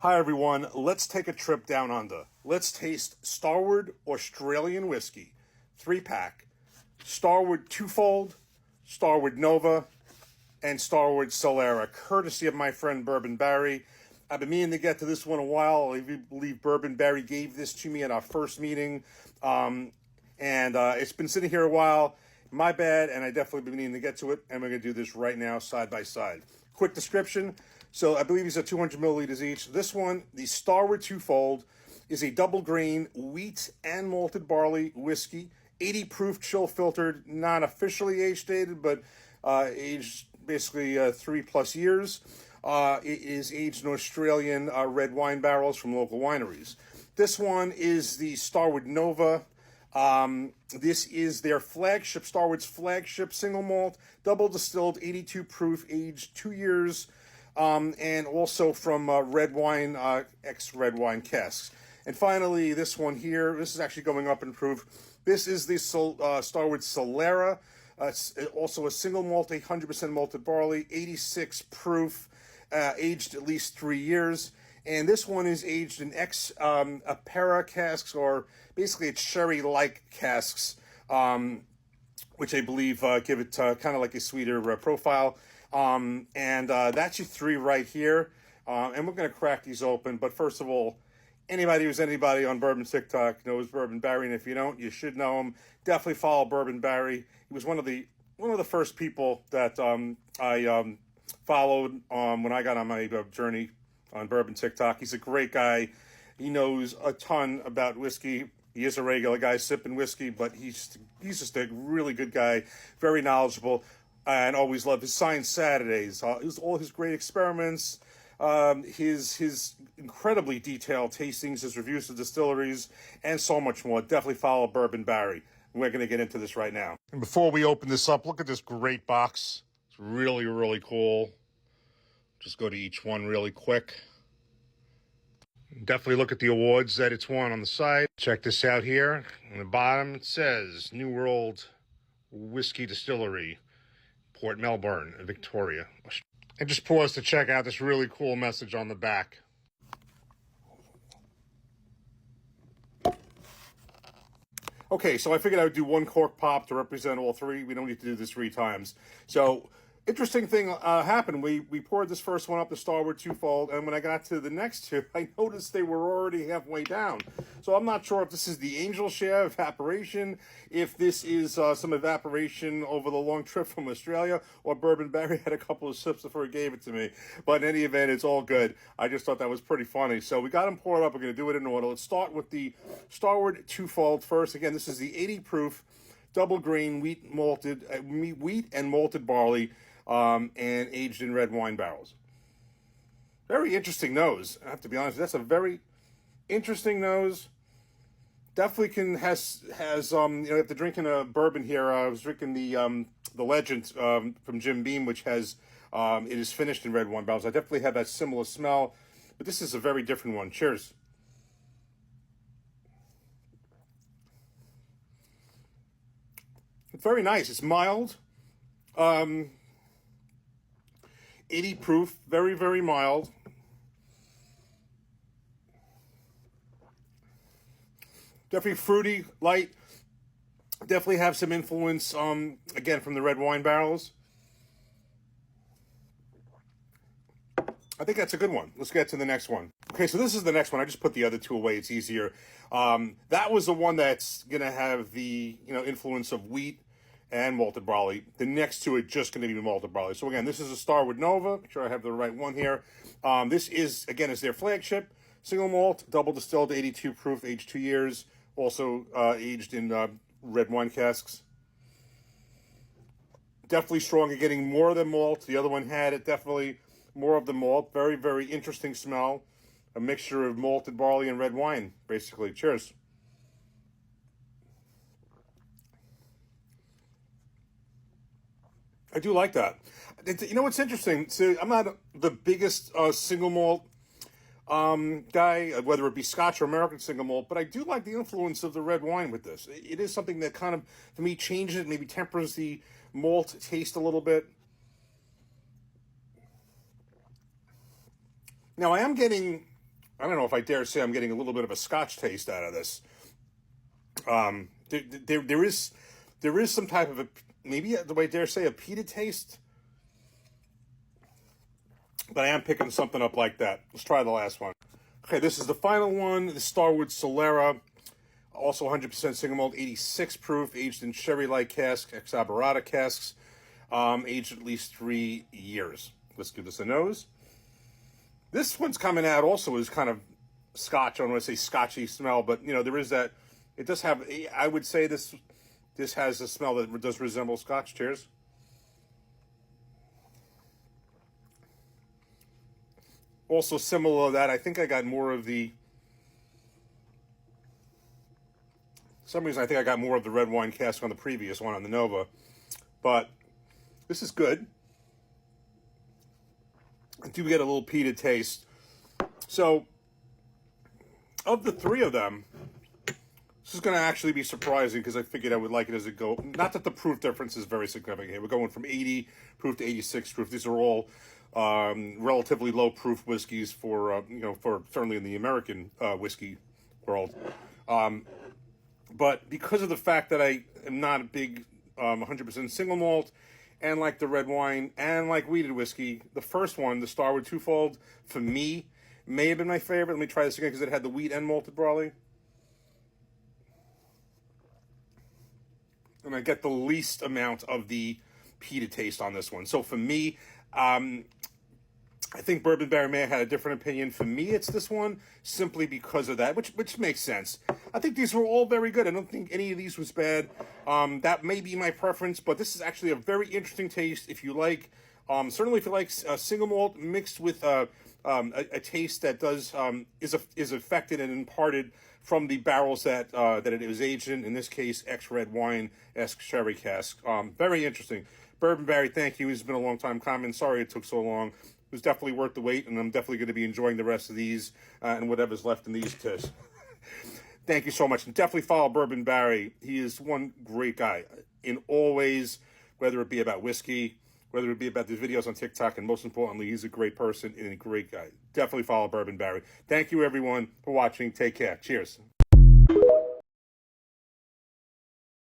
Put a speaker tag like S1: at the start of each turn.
S1: Hi everyone, let's take a trip down under. Let's taste Starwood Australian Whiskey, 3-pack, Starwood Twofold, Starwood Nova, and Starwood Solera, courtesy of my friend Bourbon Barry. I've been meaning to get to this one a while. I believe Bourbon Barry gave this to me at our first meeting, and it's been sitting here a while. My bad, and I definitely been meaning to get to it, and we're going to do this right now, side by side. Quick description. So I believe these are 200 milliliters each. This one, the Starwood Twofold, is a double grain wheat and malted barley whiskey, 80 proof, chill filtered, not officially age dated, but aged basically 3+ years. It is aged in Australian red wine barrels from local wineries. This one is the Starwood Nova. This is their flagship, Starwood's flagship single malt, double distilled, 82 proof, aged 2 years, and also from red wine, ex-red wine casks. And finally, this one here, this is actually going up in proof. This is the Starwood Solera. It's also a single malt, 100% malted barley, 86 proof, aged at least 3 years. And this one is aged in Apera casks, or basically it's sherry-like casks, which I believe give it kind of like a sweeter profile. And that's your three right here. And we're going to crack these open. But first of all, anybody who's anybody on Bourbon TikTok knows Bourbon Barry, and if you don't, you should know him. Definitely follow Bourbon Barry. He was one of the first people that I followed when I got on my journey on Bourbon TikTok. He's a great guy. He knows a ton about whiskey. He is a regular guy sipping whiskey, but he's just a really good guy, very knowledgeable, and always loved his Science Saturdays, all his great experiments, his incredibly detailed tastings, his reviews of distilleries, and so much more. Definitely follow Bourbon Barry. We're going to get into this right now. And before we open this up, look at this great box. It's really, really cool. Just go to each one really quick. Definitely look at the awards that it's won on the side. Check this out here. On the bottom, it says New World Whiskey Distillery, Port Melbourne, Victoria. And just pause to check out this really cool message on the back. Okay, so I figured I would do one cork pop to represent all three. We don't need to do this 3 times. So, interesting thing happened. We poured this first one up, the Starwood Twofold, and when I got to the next two, I noticed they were already halfway down. So I'm not sure if this is the angel share evaporation, if this is some evaporation over the long trip from Australia, or Bourbon Barry had a couple of sips before he gave it to me. But in any event, it's all good. I just thought that was pretty funny. So we got them poured up. We're going to do it in order. Let's start with the Starwood Twofold first. Again, this is the 80 proof, double grain, wheat and malted barley, and aged in red wine barrels. Very interesting nose. I have to be honest, that's a very interesting nose. Definitely has after drinking a bourbon here, I was drinking the Legend from Jim Beam, which has it is finished in red wine barrels. I definitely have that similar smell, but this is a very different one. Cheers. It's very nice. It's mild. 80 proof, very, very mild. Definitely fruity, light. Definitely have some influence, again, from the red wine barrels. I think that's a good one. Let's get to the next one. Okay, so this is the next one. I just put the other two away. It's easier. That was the one that's going to have the influence of wheat and malted barley. The next two are just going to be malted barley. So again, this is a Starwood Nova. Make sure I have the right one here. This is their flagship. Single malt, double distilled, 82 proof, aged 2 years. Also aged in red wine casks. Definitely strong at getting more than malt. The other one had it, definitely more of the malt. Very, very interesting smell. A mixture of malted barley and red wine, basically. Cheers. I do like that. You know what's interesting? So I'm not the biggest single malt guy, whether it be Scotch or American single malt, but I do like the influence of the red wine with this. It is something that kind of, for me, changes it, maybe tempers the malt taste a little bit. Now, I am getting I don't know if I dare say I'm getting a little bit of a Scotch taste out of this. There is some type of maybe the way I dare say a peated taste, but I am picking something up like that. Let's try the last one. Okay, this is the final one. The Starwood Solera, also 100% single malt, 86 proof, aged in sherry-like casks, ex-aberrata casks, aged at least 3 years. Let's give this a nose. This one's coming out also as kind of Scotch. I don't want to say Scotchy smell, but you know there is that. It does have. I would say this has a smell that does resemble Scotch. Cheers. Also similar to that, I think I got more of the. For some reason I think I got more of the red wine cask on the previous one on the Nova, but this is good. I do get a little peated taste. So, of the three of them, this is going to actually be surprising because I figured I would like it as a go. Not that the proof difference is very significant here. We're going from 80 proof to 86 proof. These are all relatively low proof whiskeys for for certainly in the American whiskey world. But because of the fact that I am not a big 100% single malt, and like the red wine, and like wheated whiskey, the first one, the Starwood Twofold, for me, may have been my favorite. Let me try this again because it had the wheat and malted barley. And I get the least amount of the peated taste on this one. So for me, I think Bourbon Barry may have had a different opinion. For me, it's this one, simply because of that, which makes sense. I think these were all very good. I don't think any of these was bad. That may be my preference, but this is actually a very interesting taste. If you like, certainly if you like single malt mixed with a taste that does is affected and imparted from the barrels that it was aged in this case, ex-red wine-esque sherry cask. Very interesting. Bourbon Barry, thank you. It's been a long time coming. Sorry it took so long. It was definitely worth the wait, and I'm definitely going to be enjoying the rest of these and whatever's left in these tips. Thank you so much. And definitely follow Bourbon Barry. He is one great guy in all ways, whether it be about whiskey, whether it be about his videos on TikTok, and most importantly, he's a great person and a great guy. Definitely follow Bourbon Barry. Thank you, everyone, for watching. Take care. Cheers.